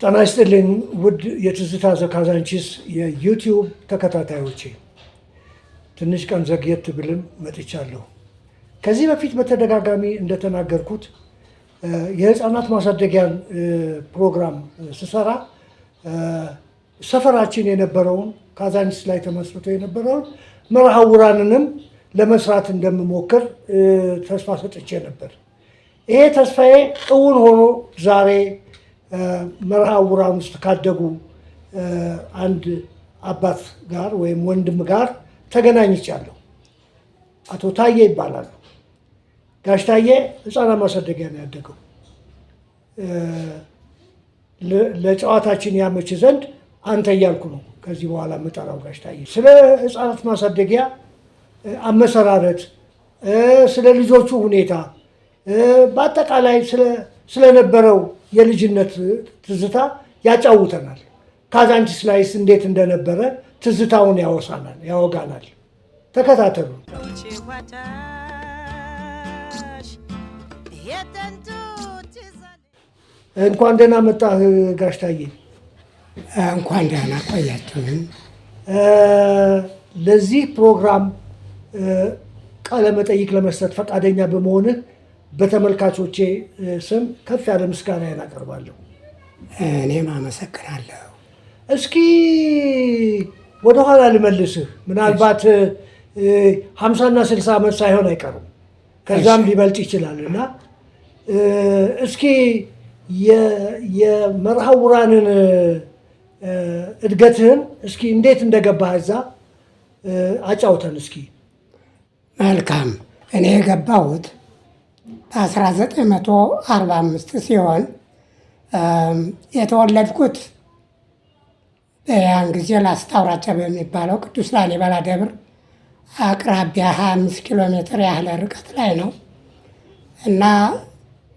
ጤና ይስጥልኝ ውድ የትዝታ ዘካዛንቺስ የዩቲዩብ ተከታታዮቼ፣ ትንሽ ቀን ዘግየት ብልም መጥቻለሁ። ከዚህ በፊት በተደጋጋሚ እንደተናገርኩት የህፃናት ማሳደጊያን ፕሮግራም ስሰራ ሰፈራችን የነበረውን ካዛንቺስ ላይ ተመስርቶ የነበረውን መርሃ ውራንንም ለመስራት እንደምሞክር ተስፋ ሰጥቼ ነበር። ይሄ ተስፋዬ እውን ሆኖ ዛሬ መርሃ ውራን ውስጥ ካደጉ አንድ አባት ጋር ወይም ወንድም ጋር ተገናኝቻለሁ። አቶ ታዬ ይባላሉ። ጋሽ ታዬ ህፃናት ማሳደጊያ ነው ያደገው። ለጨዋታችን ያመች ዘንድ አንተ እያልኩ ነው ከዚህ በኋላ የምጠራው። ጋሽ ታዬ ስለ ህፃናት ማሳደጊያ አመሰራረት፣ ስለ ልጆቹ ሁኔታ፣ በአጠቃላይ ስለነበረው የልጅነት ትዝታ ያጫውተናል። ካዛንቺስ ላይስ እንዴት እንደነበረ ትዝታውን ያወጋናል። ተከታተሉ። እንኳን ደህና መጣህ ጋሽ ታዬ። እንኳን ደህና ቆያችሁን። ለዚህ ፕሮግራም ቃለ መጠይቅ ለመስጠት ፈቃደኛ በመሆንህ በተመልካቾቼ ስም ከፍ ያለ ምስጋና አቀርባለሁ። እኔም አመሰግናለሁ። እስኪ ወደኋላ ልመልስህ። ምናልባት 50 እና 60 ዓመት ሳይሆን አይቀርም፣ ከዛም ሊበልጥ ይችላል እና እስኪ የመርሃ ውራንን እድገትህን እስኪ እንዴት እንደገባህ እዛ አጫውተን እስኪ። መልካም። እኔ የገባሁት በ1945 ሲሆን የተወለድኩት ያን ጊዜ ላስታ አውራጃ በሚባለው ቅዱስ ላሊበላ ደብር አቅራቢያ 25 ኪሎ ሜትር ያህል ርቀት ላይ ነው እና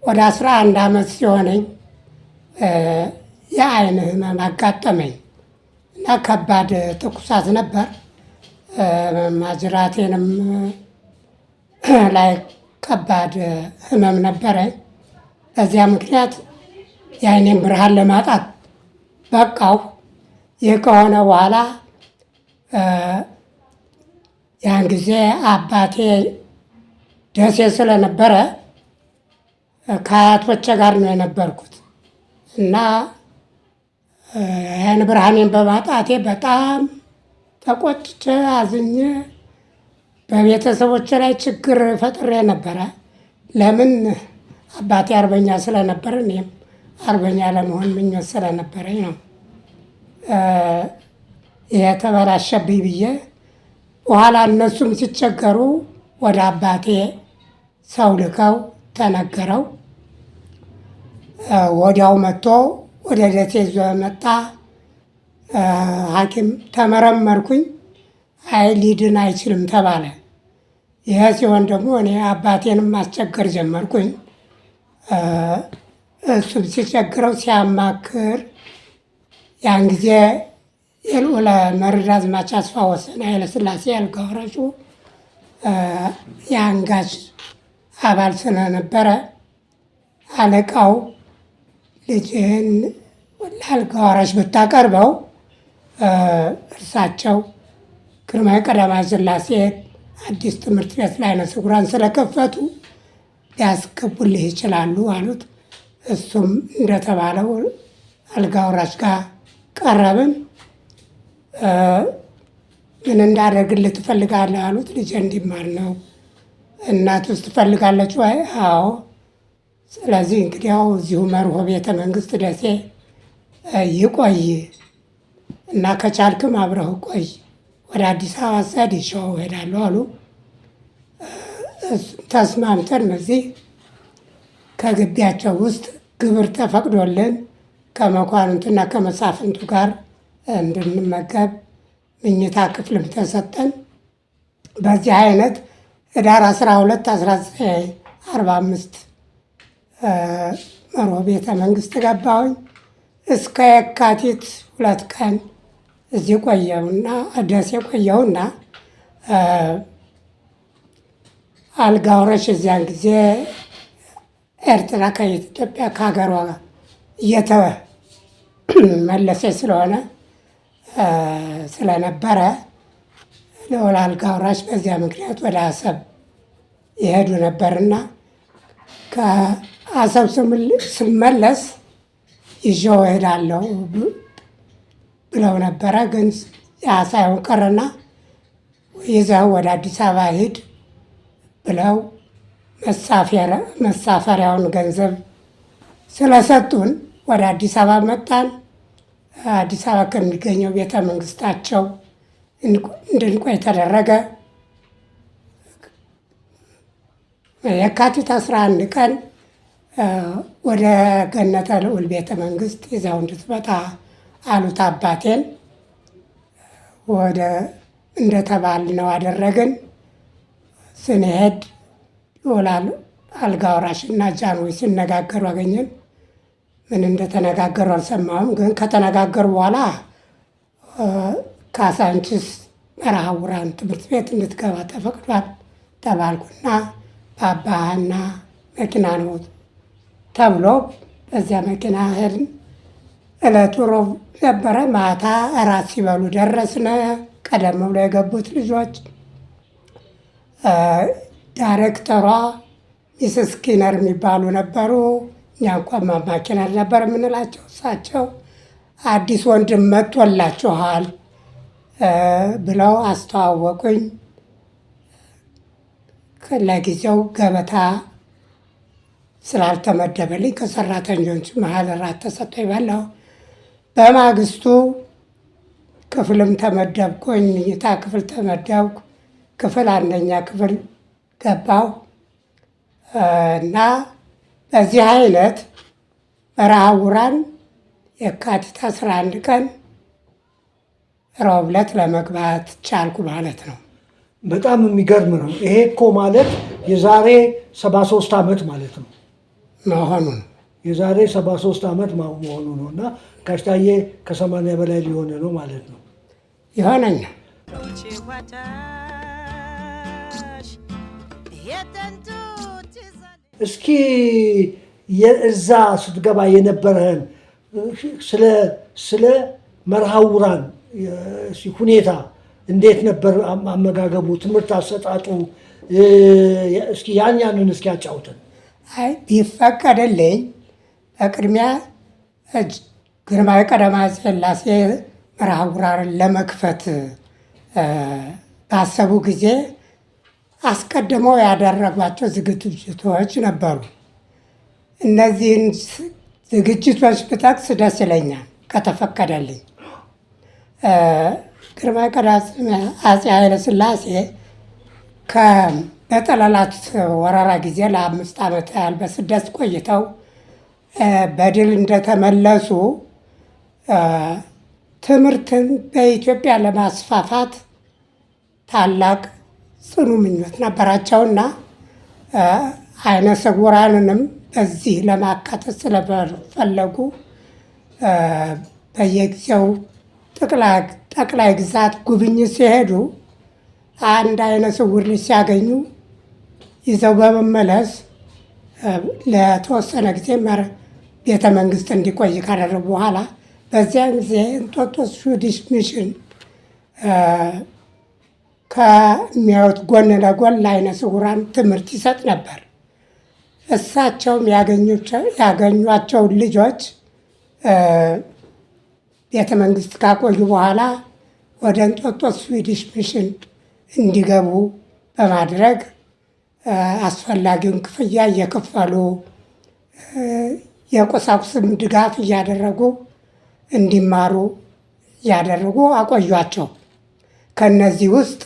ወደ 11 ዓመት ሲሆነኝ የአይን ህመም አጋጠመኝ እና ከባድ ትኩሳት ነበር። ማጅራቴንም ላይ ከባድ ህመም ነበረኝ። በዚያ ምክንያት የአይኔን ብርሃን ለማጣት በቃው። ይህ ከሆነ በኋላ ያን ጊዜ አባቴ ደሴ ስለነበረ ከአያቶቼ ጋር ነው የነበርኩት እና የአይን ብርሃኔን በማጣቴ በጣም ተቆጭቼ አዝኜ በቤተሰቦች ላይ ችግር ፈጥሬ ነበረ። ለምን አባቴ አርበኛ ስለነበር እኔም አርበኛ ለመሆን ምኞት ስለነበረኝ ነው የተበላሸብኝ ብዬ በኋላ እነሱም ሲቸገሩ ወደ አባቴ ሰው ልከው ተነገረው። ወዲያው መጥቶ ወደ ደሴ ይዞ መጣ። ሐኪም ተመረመርኩኝ። አይ ሊድን አይችልም ተባለ። ይህ ሲሆን ደግሞ እኔ አባቴንም ማስቸገር ጀመርኩኝ። እሱም ሲቸግረው ሲያማክር ያን ጊዜ የልዑለ መርዕድ አዝማች አስፋወሰን ኃይለሥላሴ አልጋ ወራሹ የአንጋች አባል ስለነበረ አለቃው ልጅህን ለአልጋ ወራሽ ብታቀርበው እርሳቸው ግርማዊ ቀዳማዊ ሥላሴ አዲስ ትምህርት ቤት ለዓይነ ስውራን ስለከፈቱ ሊያስገቡልህ ይችላሉ አሉት። እሱም እንደተባለው አልጋ ወራሽ ጋር ቀረብን። ምን እንዳደርግልህ ትፈልጋለህ አሉት። ልጄ እንዲማር ነው። እናቱስ ትፈልጋለች ወይ? አዎ። ስለዚህ እንግዲያው እዚሁ መርሆ ቤተ መንግስት ደሴ ይቆይ እና ከቻልክም አብረህ ቆይ፣ ወደ አዲስ አበባ ስሄድ ይዤው እሄዳለሁ አሉ። ተስማምተን እዚህ ከግቢያቸው ውስጥ ግብር ተፈቅዶልን ከመኳንንቱና ከመሳፍንቱ ጋር እንድንመገብ ምኝታ ክፍልም ተሰጠን። በዚህ አይነት ህዳር 12 1945 መርሆ ቤተ መንግስት ገባሁኝ። እስከ የካቲት 2 ቀን እዚህ ቆየሁና ደሴ ቆየሁና አልጋ ወራሽ እዚያን ጊዜ ኤርትራ ከኢትዮጵያ ከሀገሯ መለሴ ስለሆነ ስለነበረ ልዑል አልጋ ወራሽ በዚያ ምክንያት ወደ አሰብ ይሄዱ ነበርና ከአሰብ ስመለስ ይዤው እሄዳለሁ ብለው ነበረ። ግን ያ ሳይሆን ቀረና ይዘው ወደ አዲስ አበባ ሂድ ብለው መሳፈሪያውን ገንዘብ ስለሰጡን ወደ አዲስ አበባ መጣን። አዲስ አበባ ከሚገኘው ቤተ መንግስታቸው እንድንቆይ ተደረገ። የካቲት 11 ቀን ወደ ገነተ ልዑል ቤተ መንግስት ይዘው እንድትመጣ አሉት አባቴን። ወደ እንደተባልነው አደረግን። ስንሄድ ልዑል አልጋ ወራሽ እና ጃንሆይ ሲነጋገሩ አገኘን። ምን እንደተነጋገሩ አልሰማሁም፣ ግን ከተነጋገሩ በኋላ ካሳንቺስ መርሐውራን ትምህርት ቤት እንድትገባ ተፈቅዷል ተባልኩና በአባና መኪና ነው ተብሎ በዚያ መኪና ሄድን። ዕለቱ ሮብ ነበረ። ማታ እራት ሲበሉ ደረስነ። ቀደም ብሎ የገቡት ልጆች ዳይሬክተሯ ሚስስ ኪነር የሚባሉ ነበሩ። እኛ እንኳን ማማ ኪነር ነበር የምንላቸው። እሳቸው አዲስ ወንድም መጥቶላችኋል ብለው አስተዋወቁኝ። ለጊዜው ገበታ ስላልተመደበልኝ ከሰራተኞች መሀል እራት ተሰጥቶ ይበላው። በማግስቱ ክፍልም ተመደብኩኝ። መኝታ ክፍል ተመደብኩ። ክፍል አንደኛ ክፍል ገባሁ እና በዚህ አይነት መርሐውራን የካቲት 11 ቀን ረቡዕ ዕለት ለመግባት ቻልኩ ማለት ነው። በጣም የሚገርም ነው። ይሄ እኮ ማለት የዛሬ 73 ዓመት ማለት ነው መሆኑን የዛሬ 73 ዓመት መሆኑ ነው። እና ጋሽ ታዬ ከ80 በላይ ሊሆን ነው ማለት ነው። ይሆነኛ እስኪ እዛ ስትገባ የነበረህን ስለ መርሐውራን ሁኔታ እንዴት ነበር? አመጋገቡ፣ ትምህርት አሰጣጡ፣ እስኪ ያንን እስኪ ያጫውተን። አይ ቢፈቀድልኝ በቅድሚያ ግርማዊ ቀዳማዊ ሥላሴ መርሐውራንን ለመክፈት ባሰቡ ጊዜ አስቀድመው ያደረጓቸው ዝግጅቶች ነበሩ። እነዚህን ዝግጅቶች ብጠቅስ ደስ ይለኛል ከተፈቀደልኝ። ግርማዊ ቀዳማዊ አፄ ኃይለ ሥላሴ በጠለላት ወረራ ጊዜ ለ5 ዓመት ያህል በስደት ቆይተው በድል እንደተመለሱ ትምህርትን በኢትዮጵያ ለማስፋፋት ታላቅ ጽኑ ምኞት ነበራቸውና አይነ ስውራንንም በዚህ ለማካተት ስለፈለጉ በየጊዜው ጠቅላይ ግዛት ጉብኝት ሲሄዱ አንድ አይነ ስውር ልጅ ሲያገኙ ይዘው በመመለስ ለተወሰነ ጊዜ ቤተ መንግስት እንዲቆይ ካደረጉ በኋላ በዚያን ጊዜ እንጦጦ ስዊዲሽ ሚሽን ከሚያዩት ጎን ለጎን ለአይነ ስውራን ትምህርት ይሰጥ ነበር። እሳቸውም ያገኟቸውን ልጆች ቤተ መንግስት ካቆዩ በኋላ ወደ እንጦጦ ስዊዲሽ ሚሽን እንዲገቡ በማድረግ አስፈላጊውን ክፍያ እየከፈሉ የቁሳቁስም ድጋፍ እያደረጉ እንዲማሩ እያደረጉ አቆዩቸው። ከነዚህ ውስጥ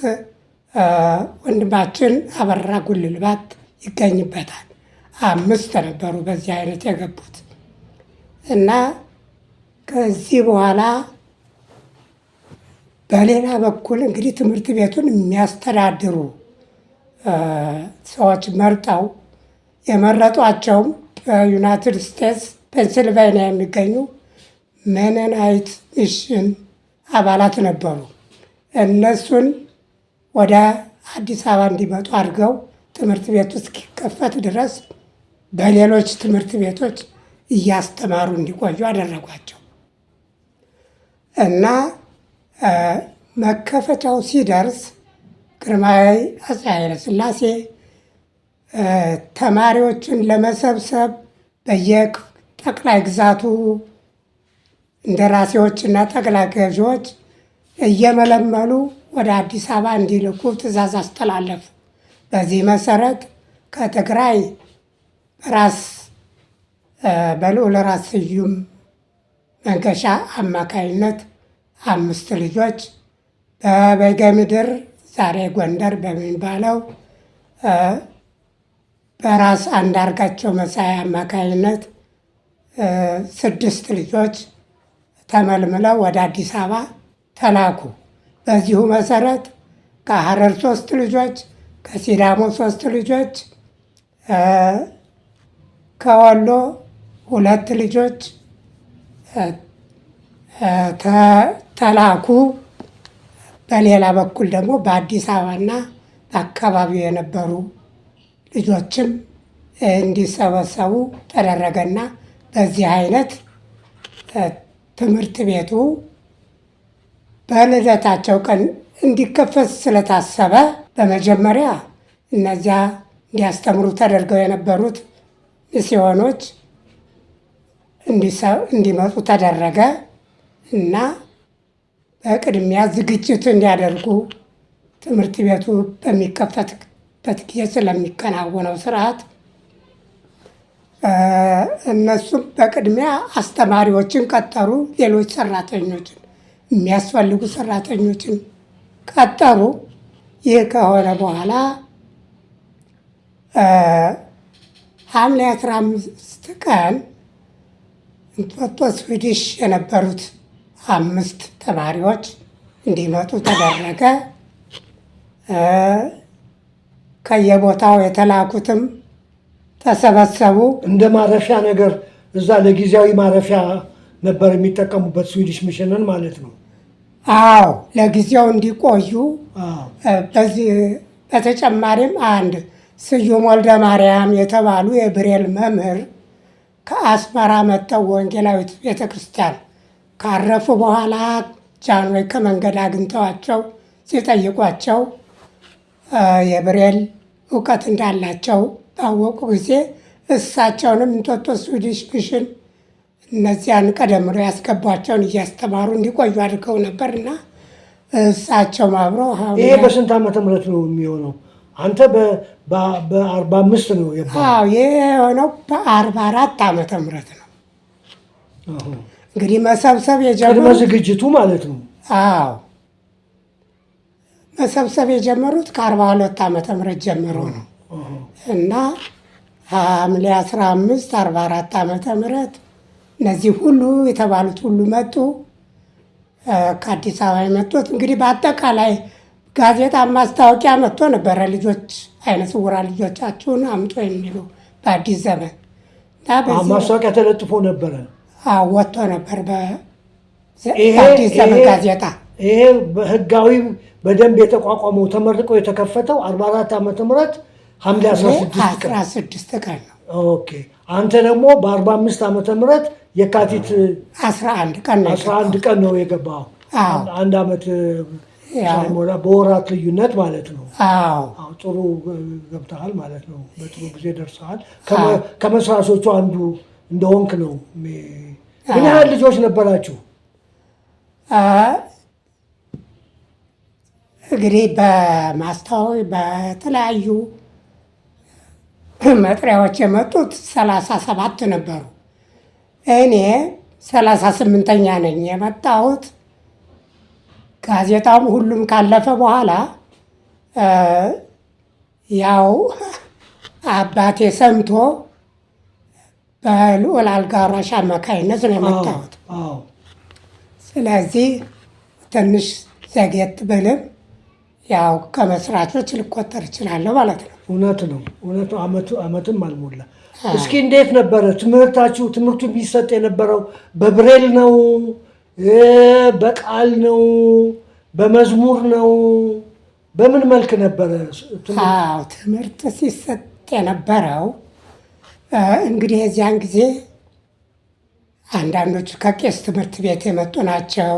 ወንድማችን አበራ ጉልልባት ይገኝበታል። 5 ነበሩ በዚህ አይነት የገቡት እና ከዚህ በኋላ በሌላ በኩል እንግዲህ ትምህርት ቤቱን የሚያስተዳድሩ ሰዎች መርጠው የመረጧቸውም በዩናይትድ ስቴትስ ፔንሲልቫኒያ የሚገኙ ሜኖናይት ሚሽን አባላት ነበሩ። እነሱን ወደ አዲስ አበባ እንዲመጡ አድርገው ትምህርት ቤቱ እስኪከፈት ድረስ በሌሎች ትምህርት ቤቶች እያስተማሩ እንዲቆዩ አደረጓቸው። እና መከፈቻው ሲደርስ ግርማዊ አፄ ኃይለ ሥላሴ ተማሪዎችን ለመሰብሰብ በየጠቅላይ ግዛቱ እንደራሴዎችና ጠቅላይ ገዢዎች እየመለመሉ ወደ አዲስ አበባ እንዲልኩ ትዕዛዝ አስተላለፉ። በዚህ መሰረት ከትግራይ በልዑል ራስ ስዩም መንገሻ አማካይነት 5 ልጆች በበጌ ምድር ዛሬ ጎንደር በሚባለው በራስ አንዳርጋቸው መሳይ አማካይነት 6 ልጆች ተመልምለው ወደ አዲስ አበባ ተላኩ። በዚሁ መሰረት ከሐረር 3 ልጆች፣ ከሲዳሞ 3 ልጆች፣ ከወሎ 2 ልጆች ተላኩ። በሌላ በኩል ደግሞ በአዲስ አበባና በአካባቢው የነበሩ ልጆችም እንዲሰበሰቡ ተደረገና በዚህ አይነት ትምህርት ቤቱ በልደታቸው ቀን እንዲከፈት ስለታሰበ በመጀመሪያ እነዚያ እንዲያስተምሩ ተደርገው የነበሩት ሚስዮኖች እንዲመጡ ተደረገ እና በቅድሚያ ዝግጅት እንዲያደርጉ ትምህርት ቤቱ በሚከፈትበት ጊዜ ስለሚከናወነው ስርዓት እነሱም በቅድሚያ አስተማሪዎችን ቀጠሩ። ሌሎች ሰራተኞችን የሚያስፈልጉ ሰራተኞችን ቀጠሩ። ይህ ከሆነ በኋላ ሐምሌ 15 ቀን እንጦጦ ስዊዲሽ የነበሩት 5 ተማሪዎች እንዲመጡ ተደረገ። ከየቦታው የተላኩትም ተሰበሰቡ። እንደ ማረፊያ ነገር እዛ ለጊዜያዊ ማረፊያ ነበር የሚጠቀሙበት ስዊዲሽ ሚሽንን ማለት ነው። አዎ ለጊዜው እንዲቆዩ። በዚህ በተጨማሪም አንድ ስዩም ወልደ ማርያም የተባሉ የብሬል መምህር ከአስመራ መጥተው ወንጌላዊት ቤተክርስቲያን ካረፉ በኋላ ጃንሆይ ከመንገድ አግኝተዋቸው ሲጠይቋቸው የብሬል እውቀት እንዳላቸው ባወቁ ጊዜ እሳቸውንም እንጦጦ ስዊዲሽ ሚሽን እነዚያን ቀደም ብለው ያስገቧቸውን እያስተማሩ እንዲቆዩ አድርገው ነበርና እሳቸውም አብረው። ይሄ በስንት ዓመተ ምህረት ነው የሚሆነው? አንተ በ45 ነው የባለው? ይሄ የሆነው በ44 ዓመተ ምህረት ነው። እንግዲህ መሰብሰብ የጀመሩት ቅድመ ዝግጅቱ ማለት ነው። አዎ መሰብሰብ የጀመሩት ከ42 ዓመተ ምህረት ጀምሮ ነው እና ሐምሌ 15 44 ዓመተ ምህረት እነዚህ ሁሉ የተባሉት ሁሉ መጡ። ከአዲስ አበባ የመጡት እንግዲህ በአጠቃላይ ጋዜጣ ማስታወቂያ መጥቶ ነበረ። ልጆች አይነ ስውራን ልጆቻችሁን አምጦ የሚሉ በአዲስ ዘመን ማስታወቂያ ተለጥፎ ነበረ። ወጥቶ ነበር በአዲስ ዘመን ጋዜጣ። ይሄ በህጋዊ በደንብ የተቋቋመው ተመርቆ የተከፈተው 44 ዓመተ ምህረት ሐምሌ 16 ቀን ነው። ኦኬ አንተ ደግሞ በ45 ዓመተ ምህረት የካቲት 11 ቀን ነው የገባው። አንድ ዓመት ሳይሞላ በወራት ልዩነት ማለት ነው። ጥሩ ገብተሃል ማለት ነው። በጥሩ ጊዜ ደርሰሃል። ከመስራቾቹ አንዱ እንደሆንክ ነው። ምን ያህል ልጆች ነበራችሁ? እንግዲህ በማስታወቂያ በተለያዩ መጥሪያዎች የመጡት 37 ነበሩ። እኔ 38ኛ ነኝ የመጣሁት። ጋዜጣውም ሁሉም ካለፈ በኋላ ያው አባቴ ሰምቶ በልዑል አልጋ ወራሽ አማካይነት ነው የመጣሁት። ስለዚህ ትንሽ ዘግየት ብልም ያው ከመስራቾች ልቆጠር እችላለሁ ማለት ነው። እውነት ነው። ዓመትም አልሞላ። እስኪ እንዴት ነበረ ትምህርታችሁ? ትምህርቱ የሚሰጥ የነበረው በብሬል ነው? በቃል ነው? በመዝሙር ነው? በምን መልክ ነበረ ትምህርት ሲሰጥ የነበረው? እንግዲህ የዚያን ጊዜ አንዳንዶቹ ከቄስ ትምህርት ቤት የመጡ ናቸው።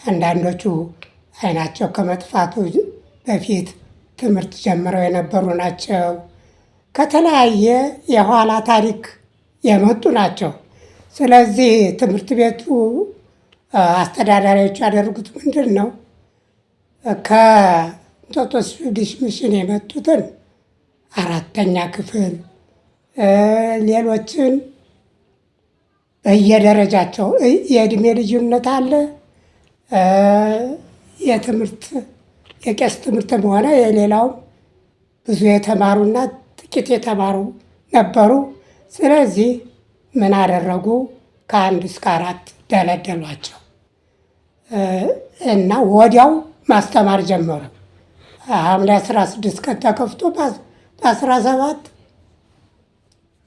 አንዳንዶቹ አይናቸው ከመጥፋቱ በፊት ትምህርት ጀምረው የነበሩ ናቸው። ከተለያየ የኋላ ታሪክ የመጡ ናቸው። ስለዚህ ትምህርት ቤቱ አስተዳዳሪዎች ያደርጉት ምንድን ነው? ከእንጦጦ ስዊዲሽ ሚሽን የመጡትን 4ኛ ክፍል ሌሎችን በየደረጃቸው የእድሜ ልዩነት አለ። የትምህርት የቄስ ትምህርትም ሆነ የሌላውም ብዙ የተማሩና ጥቂት የተማሩ ነበሩ። ስለዚህ ምን አደረጉ? ከ1 እስከ 4 ደለደሏቸው እና ወዲያው ማስተማር ጀመሩ። ሐምሌ 16 ቀን ተከፍቶ በ17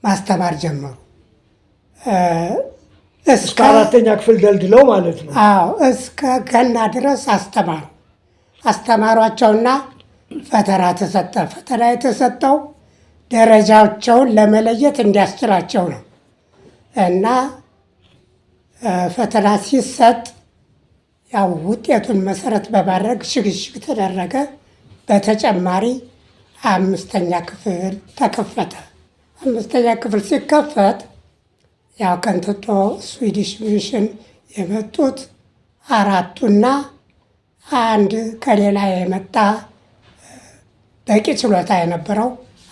ማስተማር ጀመሩ። እስከ 4ኛ ክፍል ደልድለው ማለት ነው። አዎ እስከ ገና ድረስ አስተማሯቸውና ፈተና ተሰጠ። ፈተና የተሰጠው ደረጃቸውን ለመለየት እንዲያስችላቸው ነው እና ፈተና ሲሰጥ ያው ውጤቱን መሰረት በማድረግ ሽግሽግ ተደረገ። በተጨማሪ 5ኛ ክፍል ተከፈተ። 5ኛ ክፍል ሲከፈት ያው ከእንጦጦ ስዊዲሽ ሚሽን የመጡት 4ቱና አንድ ከሌላ የመጣ በቂ ችሎታ የነበረው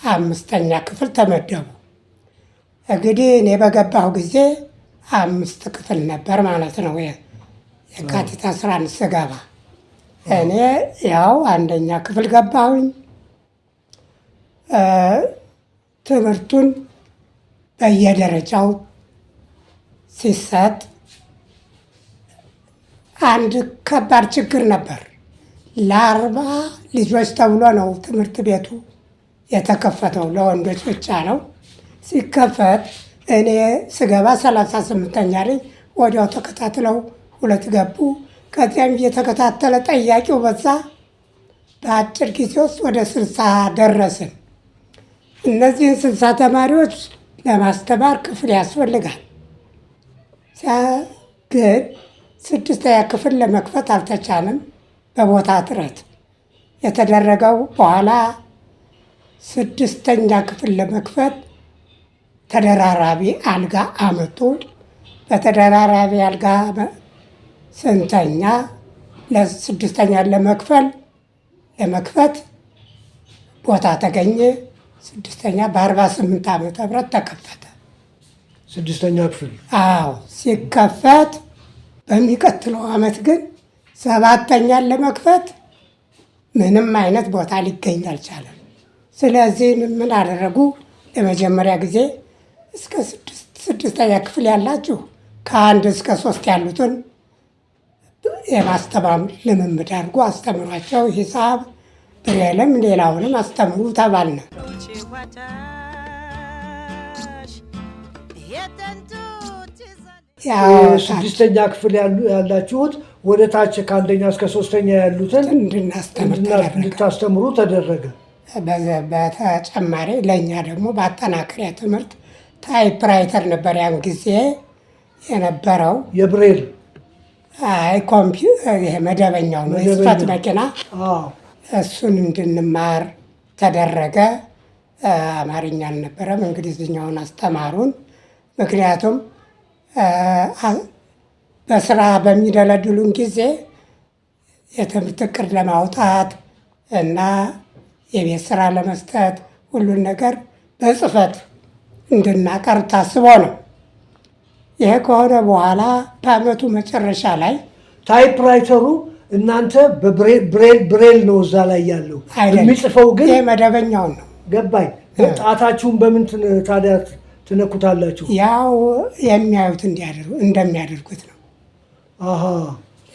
5ኛ ክፍል ተመደቡ። እንግዲህ እኔ በገባሁ ጊዜ 5 ክፍል ነበር ማለት ነው። የካቲት 11 ስገባ እኔ ያው 1ኛ ክፍል ገባሁኝ። ትምህርቱን በየደረጃው ሲሰጥ አንድ ከባድ ችግር ነበር። ለ40 ልጆች ተብሎ ነው ትምህርት ቤቱ የተከፈተው፣ ለወንዶች ብቻ ነው። ሲከፈት እኔ ስገባ 38ኛ ላይ ወዲያው ተከታትለው 2 ገቡ። ከዚያም እየተከታተለ ጠያቂው በዛ። በአጭር ጊዜ ውስጥ ወደ 60 ደረስን። እነዚህን 60 ተማሪዎች ለማስተማር ክፍል ያስፈልጋል። ግን 6ኛ ክፍል ለመክፈት አልተቻለም በቦታ እጥረት። የተደረገው በኋላ 6ኛ ክፍል ለመክፈት ተደራራቢ አልጋ አመጡ። በተደራራቢ አልጋ ስንተኛ ለ6ኛ ለመክፈት ቦታ ተገኘ። 6ኛ በ48 ዓመተ ምህረት ተከፈተ። 6ኛ ክፍል አዎ ሲከፈት፣ በሚቀጥለው ዓመት ግን 7ኛን ለመክፈት ምንም አይነት ቦታ ሊገኝ አልቻለም። ስለዚህ ምን አደረጉ? ለመጀመሪያ ጊዜ እስከ 6ኛ ክፍል ያላችሁ ከ1 እስከ 3 ያሉትን የማስተማር ልምምድ አድርጎ አስተምሯቸው፣ ሂሳብ፣ ብሬልም ሌላውንም አስተምሩ ተባልነ። ስድስተኛ ክፍል ያላችሁት ወደ ታች ከ1ኛ እስከ 3ኛ ያሉትን እንድታስተምሩ ተደረገ። በተጨማሪ ለእኛ ደግሞ በአጠናከሪያ ትምህርት ታይፕራይተር ነበር ያን ጊዜ የነበረው። የብሬል ይሄ መደበኛው ነው፣ የጽህፈት መኪና። እሱን እንድንማር ተደረገ። አማርኛ አልነበረም፣ እንግሊዝኛውን አስተማሩን። ምክንያቱም በስራ በሚደለድሉን ጊዜ የትምህርት እቅድ ለማውጣት እና የቤት ስራ ለመስጠት ሁሉን ነገር በጽህፈት እንድናቀር ታስቦ ነው። ይሄ ከሆነ በኋላ በአመቱ መጨረሻ ላይ ታይፕራይተሩ እናንተ በብሬል ነው እዛ ላይ ያለው የሚጽፈው፣ ግን ይሄ መደበኛውን ነው። ገባኝ። ጣታችሁን በምን ታዲያ ትነኩታላችሁ? ያው የሚያዩት እንደሚያደርጉት ነው።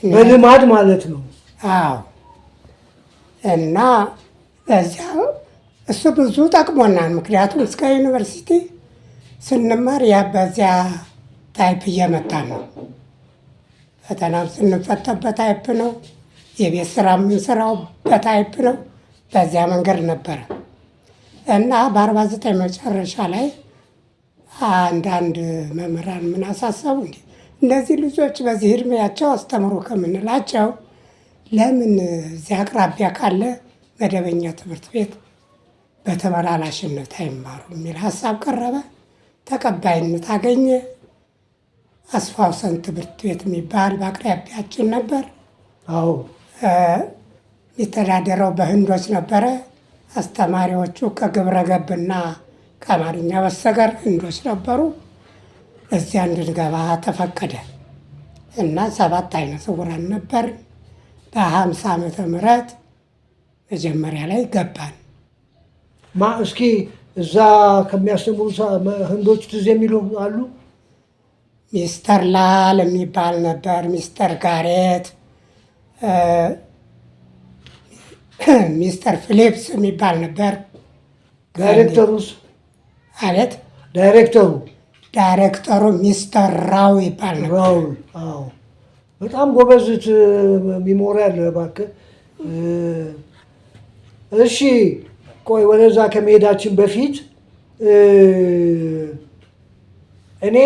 በልማድ ማለት ነው። አዎ። እና በዚያ እሱ ብዙ ጠቅሞናል። ምክንያቱም እስከ ዩኒቨርሲቲ ስንማር በዚያ ታይፕ እየመጣን ነው። ፈተናም ስንፈተን በታይፕ ነው። የቤት ስራ የምንሰራው በታይፕ ነው። በዚያ መንገድ ነበረ እና በ49 መጨረሻ ላይ አንዳንድ መምህራን ምን አሳሰቡ፣ እነዚህ ልጆች በዚህ እድሜያቸው አስተምሩ ከምንላቸው ለምን እዚያ አቅራቢያ ካለ መደበኛ ትምህርት ቤት በተመላላሽነት አይማሩ የሚል ሀሳብ ቀረበ። ተቀባይነት አገኘ። አስፋውሰን ትምህርት ቤት የሚባል በአቅራቢያችን ነበር። አዎ የሚተዳደረው በህንዶች ነበረ። አስተማሪዎቹ ከግብረ ገብና ከአማርኛ በስተቀር ህንዶች ነበሩ። እዚያ እንድንገባ ተፈቀደ እና 7 አይነ ስውራን ነበር። በ50 ዓመተ ምህረት መጀመሪያ ላይ ገባን። እስኪ እዛ ከሚያስተምሩ ህንዶች ትዝ የሚሉ አሉ? ሚስተር ላል የሚባል ነበር፣ ሚስተር ጋሬት፣ ሚስተር ፊሊፕስ የሚባል ነበር። ዳይሬክተሩስ? አቤት ዳይሬክተሩ ሚስተር ራው ይባል ነበር። ራውል። አዎ በጣም ጎበዝ ሚሞሪ አለ እባክህ። እሺ ቆይ ወደዛ ከመሄዳችን በፊት እኔ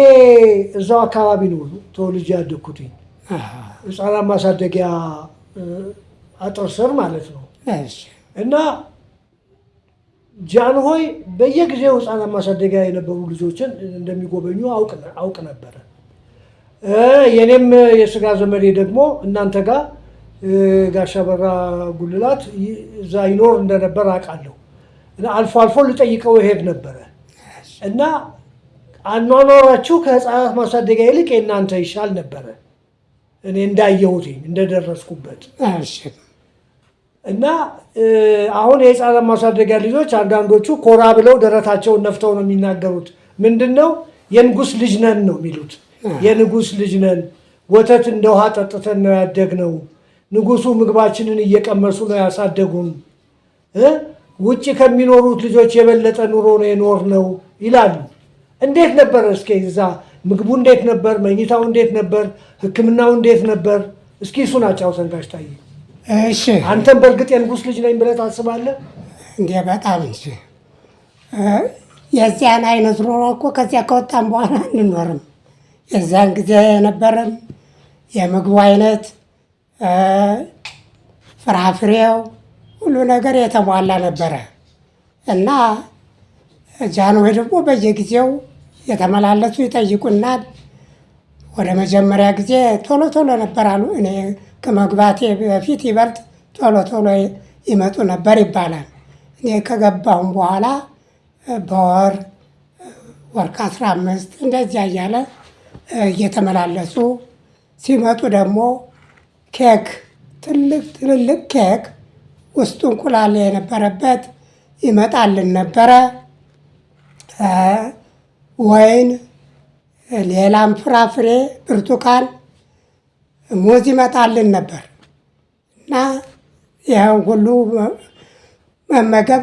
እዛው አካባቢ ነው ተወልጄ ያደግኩትኝ። ህፃናት ማሳደጊያ አጥር ስር ማለት ነው። እና ጃንሆይ በየጊዜው ህፃናት ማሳደጊያ የነበሩ ልጆችን እንደሚጎበኙ አውቅ ነበረ። የኔም የስጋ ዘመዴ ደግሞ እናንተ ጋር ጋሻ በራ ጉልላት እዛ ይኖር እንደነበር አውቃለሁ። እና አልፎ አልፎ ልጠይቀው ይሄድ ነበረ እና አኗኗራችሁ ከህፃናት ማሳደጊያ ይልቅ የእናንተ ይሻል ነበረ እኔ እንዳየሁት እንደደረስኩበት። እና አሁን የህፃናት ማሳደጊያ ልጆች አንዳንዶቹ ኮራ ብለው ደረታቸውን ነፍተው ነው የሚናገሩት። ምንድን ነው የንጉስ ልጅ ነን ነው የሚሉት። የንጉስ ልጅ ነን፣ ወተት እንደ ውሃ ጠጥተን ነው ያደግነው፣ ንጉሱ ምግባችንን እየቀመሱ ነው ያሳደጉን፣ ውጭ ከሚኖሩት ልጆች የበለጠ ኑሮ ነው የኖርነው ይላሉ። እንዴት ነበር? እስኪ እዛ ምግቡ እንዴት ነበር? መኝታው እንዴት ነበር? ሕክምናው እንዴት ነበር? እስኪ እሱን አጫውተን ጋሽ ታዬ። እሺ አንተም በእርግጥ የንጉስ ልጅ ነኝ ብለህ ታስባለህ? እንዴ በጣም እንጂ የዚያን አይነት ኑሮ እኮ ከዚያ ከወጣን በኋላ አንኖርም። የዛን ጊዜ የነበረን የምግቡ አይነት፣ ፍራፍሬው፣ ሁሉ ነገር የተሟላ ነበረ እና ጃንሆይ ደግሞ በየጊዜው የተመላለሱ ይጠይቁናል። ወደ መጀመሪያ ጊዜ ቶሎ ቶሎ ነበር አሉ። እኔ ከመግባቴ በፊት ይበልጥ ቶሎ ቶሎ ይመጡ ነበር ይባላል። እኔ ከገባሁም በኋላ በወር ከ15 እንደዚያ እያለ እየተመላለሱ ሲመጡ ደግሞ ኬክ፣ ትልልቅ ኬክ ውስጡ እንቁላል የነበረበት ይመጣልን ነበረ። ወይን፣ ሌላም ፍራፍሬ፣ ብርቱካን፣ ሙዝ ይመጣልን ነበር እና ይህን ሁሉ መመገብ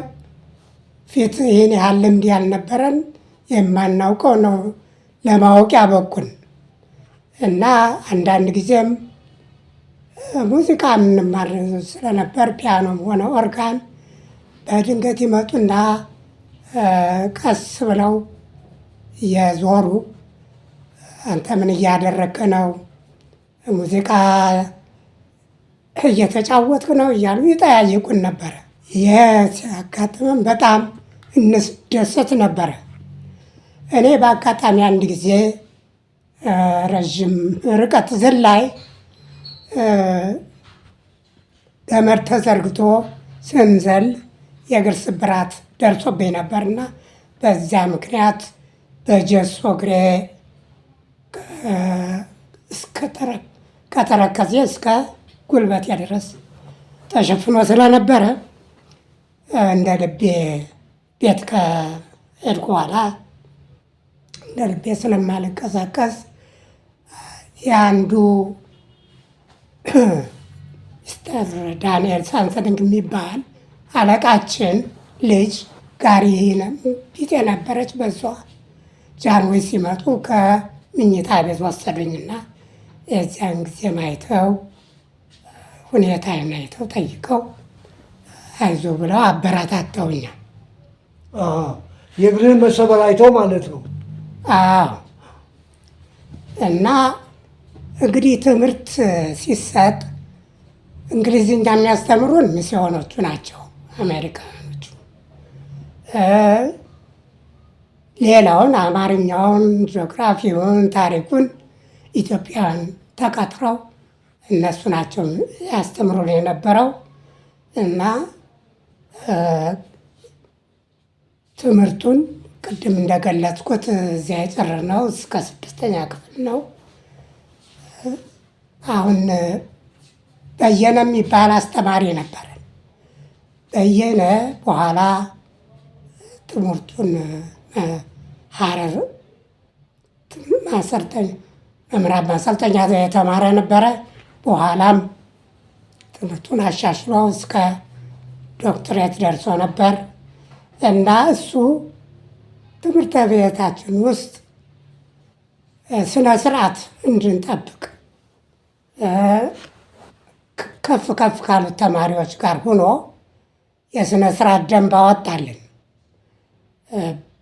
ፊት ይህን ያህል ልምድ ያልነበረን የማናውቀው ነው ለማወቅ ያበቁን እና አንዳንድ ጊዜም ሙዚቃ የምንማር ስለነበር ፒያኖም ሆነ ኦርጋን በድንገት ይመጡና ቀስ ብለው የዞሩ አንተ ምን እያደረግክ ነው? ሙዚቃ እየተጫወትክ ነው እያሉ ይጠያይቁን ነበረ። ይህ ሲያጋጥመን በጣም እንደሰት ነበረ። እኔ በአጋጣሚ አንድ ጊዜ ረዥም ርቀት ዝላይ ገመድ ተዘርግቶ ስንዘል የእግር ስብራት ደርሶብኝ ነበርና በዚያ ምክንያት በጀሶ እግሬ ከተረከዜ እስከ ጉልበቴ ድረስ ተሸፍኖ ስለነበረ እንደ ልቤ ቤት ከሄድኩ በኋላ እንደ ልቤ ስለማልንቀሳቀስ የአንዱ ሚስተር ዳንኤል ሳንሰንግ የሚባል አለቃችን ልጅ ጋሪ ፊት የነበረች በሷ ጃንሆይ ሲመጡ ከምኝታ ቤት ወሰዱኝና የዚያን ጊዜ ማይተው ሁኔታዬን አይተው ጠይቀው አይዞ ብለው አበረታተውኛል። የእግርህን መሰበር አይተው ማለት ነው? አዎ። እና እንግዲህ ትምህርት ሲሰጥ እንግሊዝኛ የሚያስተምሩን ሚስዮኖቹ ናቸው፣ አሜሪካኖቹ። ሌላውን አማርኛውን፣ ጂኦግራፊውን፣ ታሪኩን ኢትዮጵያውያን ተቀጥረው እነሱ ናቸው ያስተምሩን የነበረው እና ትምህርቱን ቅድም እንደገለጽኩት እዚያ የጨረስነው እስከ 6ኛ ክፍል ነው። አሁን በየነ የሚባል አስተማሪ ነበረን። በየነ በኋላ ትምህርቱን ሀረር መምራት ማሰልጠኛ የተማረ ነበረ። በኋላም ትምህርቱን አሻሽሎ እስከ ዶክትሬት ደርሶ ነበር እና እሱ ትምህርት ቤታችን ውስጥ ስነ ስርዓት እንድንጠብቅ ከፍ ከፍ ካሉት ተማሪዎች ጋር ሆኖ የስነ ስርዓት ደንብ አወጣልን።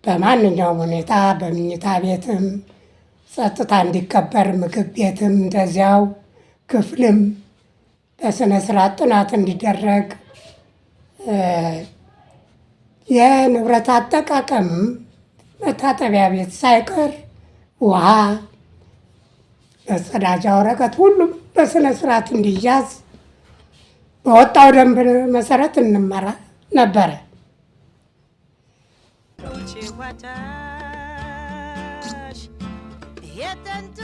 በማንኛውም ሁኔታ በምኝታ ቤትም ጸጥታ እንዲከበር፣ ምግብ ቤትም እንደዚያው፣ ክፍልም በስነ ስርዓት ጥናት እንዲደረግ፣ የንብረት አጠቃቀም መታጠቢያ ቤት ሳይቀር ውሃ፣ መጸዳጃ ወረቀት ሁሉም በስነ ስርዓት እንዲያዝ በወጣው ደንብ መሰረት እንመራ ነበረ። የጥንቱ